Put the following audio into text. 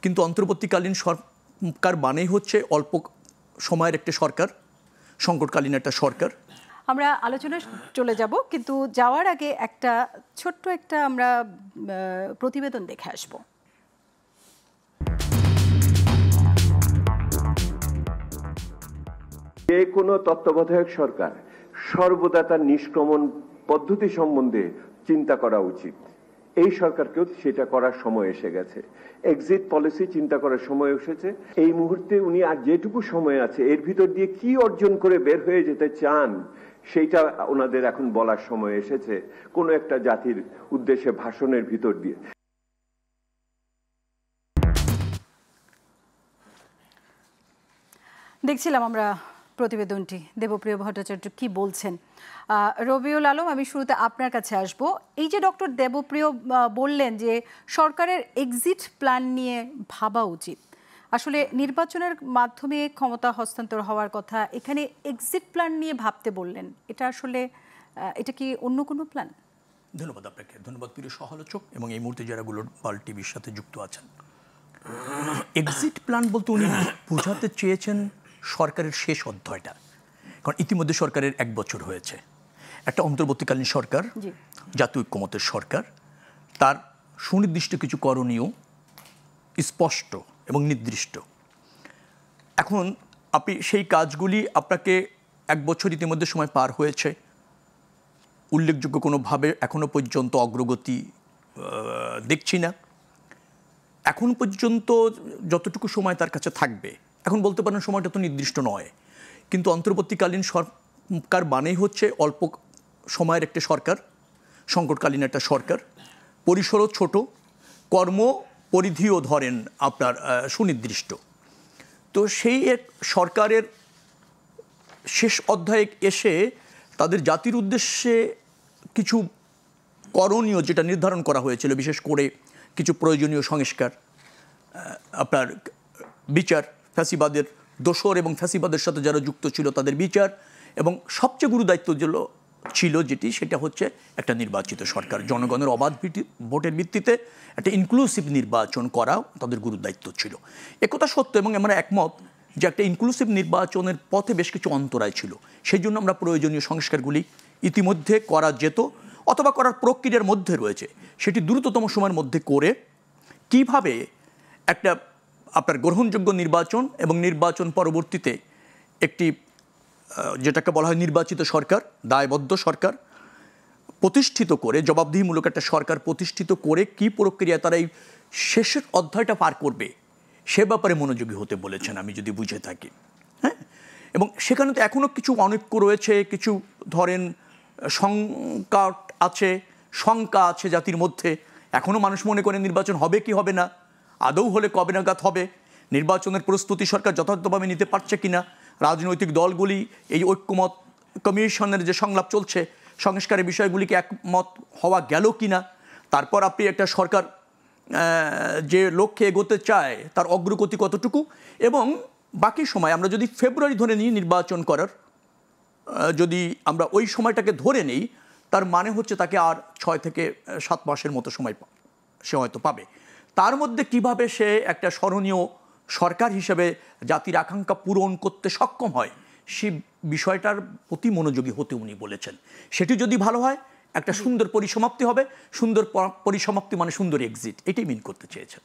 কিন্তু অন্তর্বর্তীকালীন সরকার মানেই হচ্ছে অল্প সময়ের একটা সরকার, সংকটকালীন একটা সরকার। আমরা আলোচনা চলে যাব, কিন্তু যাওয়ার আগে একটা ছোট্ট একটা আমরা প্রতিবেদন দেখে আসব। যে কোনো তত্ত্বাবধায়ক সরকার সর্বদা তার নিষ্ক্রমণ পদ্ধতি সম্বন্ধে চিন্তা করা উচিত। এই সরকারকেও সেটা করার সময় এসে গেছে। এক্সিট পলিসি চিন্তা করার সময় এসেছে। এই মুহূর্তে উনি আর যেটুকু সময় আছে এর ভিতর দিয়ে কি অর্জন করে বের হয়ে যেতে চান সেইটা ওনাদের এখন বলার সময় এসেছে, কোনো একটা জাতির উদ্দেশ্যে ভাষণের ভিতর দিয়ে। দেখছিলাম আমরা প্রতিবেদনটি। দেবপ্রিয় ভট্টাচার্য কি বলছেন? রবিউল আলম, আমি শুরুতে আপনার কাছে আসব। এই যে ডক্টর দেবপ্রিয় বললেন যে সরকারের এক্সিট প্ল্যান নিয়ে ভাবা উচিত, আসলে নির্বাচনের মাধ্যমে ক্ষমতা হস্তান্তর হওয়ার কথা, এখানে এক্সিট প্ল্যান নিয়ে ভাবতে বললেন, এটা আসলে এটা কি অন্য কোনো প্ল্যান? ধন্যবাদ আপনাকে, ধন্যবাদ প্রিয় সহালোচক এবং এই মুহূর্তে যারা গ্লোবাল টিভির সাথে যুক্ত আছেন। এক্সিট প্ল্যান বলতে উনি বোঝাতে চেয়েছেন সরকারের শেষ অধ্যায়টা, কারণ ইতিমধ্যে সরকারের 1 বছর হয়েছে। একটা অন্তর্বর্তীকালীন সরকার, জাতীয় ঐক্যমতের সরকার, তার সুনির্দিষ্ট কিছু করণীয় স্পষ্ট এবং নির্দিষ্ট। এখন আপনি সেই কাজগুলি, আপনাকে 1 বছর ইতিমধ্যে সময় পার হয়েছে, উল্লেখযোগ্য কোনোভাবে এখনো পর্যন্ত অগ্রগতি দেখছি না। এখন পর্যন্ত যতটুকু সময় তার কাছে থাকবে, এখন বলতে পারেন সময়টা তো নির্দিষ্ট নয়, কিন্তু অন্তর্বর্তীকালীন সরকার মানেই হচ্ছে অল্প সময়ের একটা সরকার, সংকটকালীন একটা সরকার, পরিসরও ছোট, কর্ম পরিধিও ধরেন আপনার সুনির্দিষ্ট। তো সেই এক সরকারের শেষ অধ্যায়ে এসে তাদের জাতির উদ্দেশ্যে কিছু করণীয় যেটা নির্ধারণ করা হয়েছিল, বিশেষ করে কিছু প্রয়োজনীয় সংস্কার, আপনার বিচার, ফ্যাসিবাদের দোসর এবং ফ্যাসিবাদের সাথে যারা যুক্ত ছিল তাদের বিচার, এবং সবচেয়ে গুরু দায়িত্ব ছিল যেটি, সেটা হচ্ছে একটা নির্বাচিত সরকার, জনগণের অবাধ ভোটের ভিত্তিতে একটা ইনক্লুসিভ নির্বাচন করা তাদের গুরু দায়িত্ব ছিল। একথা সত্য, এবং আমরা একমত যে একটা ইনক্লুসিভ নির্বাচনের পথে বেশ কিছু অন্তরায় ছিল। সেই জন্য আমরা প্রয়োজনীয় সংস্কারগুলি ইতিমধ্যে করা যেত অথবা করার প্রক্রিয়ার মধ্যে রয়েছে, সেটি দ্রুততম সময়ের মধ্যে করে কিভাবে একটা আপনার গ্রহণযোগ্য নির্বাচন এবং নির্বাচন পরবর্তীতে একটি যেটাকে বলা হয় নির্বাচিত সরকার, দায়বদ্ধ সরকার প্রতিষ্ঠিত করে, জবাবদিহিমূলক একটা সরকার প্রতিষ্ঠিত করে কি প্রক্রিয়া তারা এই শেষের অধ্যায়টা পার করবে সে ব্যাপারে মনোযোগী হতে বলেছেন, আমি যদি বুঝে থাকি। হ্যাঁ, এবং সেখানে তো এখনও কিছু অনৈক্য রয়েছে, কিছু ধরেন সংকট আছে, শঙ্কা আছে জাতির মধ্যে। এখনও মানুষ মনে করে নির্বাচন হবে কি হবে না, আদৌ হলে কবে নাগাদ হবে, নির্বাচনের প্রস্তুতি সরকার যথাযথভাবে নিতে পারছে কিনা, রাজনৈতিক দলগুলি এই ঐক্যমত কমিশনের যে সংলাপ চলছে সংস্কারের বিষয়গুলিকে একমত হওয়া গেল কিনা, তারপর আপনি একটা সরকার যে লক্ষ্যে এগোতে চায় তার অগ্রগতি কতটুকু, এবং বাকি সময় আমরা যদি ফেব্রুয়ারি ধরে নিই নির্বাচন করার, যদি আমরা ওই সময়টাকে ধরে নেই, তার মানে হচ্ছে তাকে আর 6 থেকে 7 মাসের মতো সময় সে হয়তো পাবে। তার মধ্যে কিভাবে সে একটা স্মরণীয় সরকার হিসেবে জাতির আকাঙ্ক্ষা পূরণ করতে সক্ষম হয়, সে বিষয়টার প্রতি মনোযোগী হতে উনি বলেছেন। সেটি যদি ভালো হয়, একটা সুন্দর পরিসমাপ্তি হবে। সুন্দর পরিসমাপ্তি মানে সুন্দর এক্সিট, এটাই মিন করতে চেয়েছেন।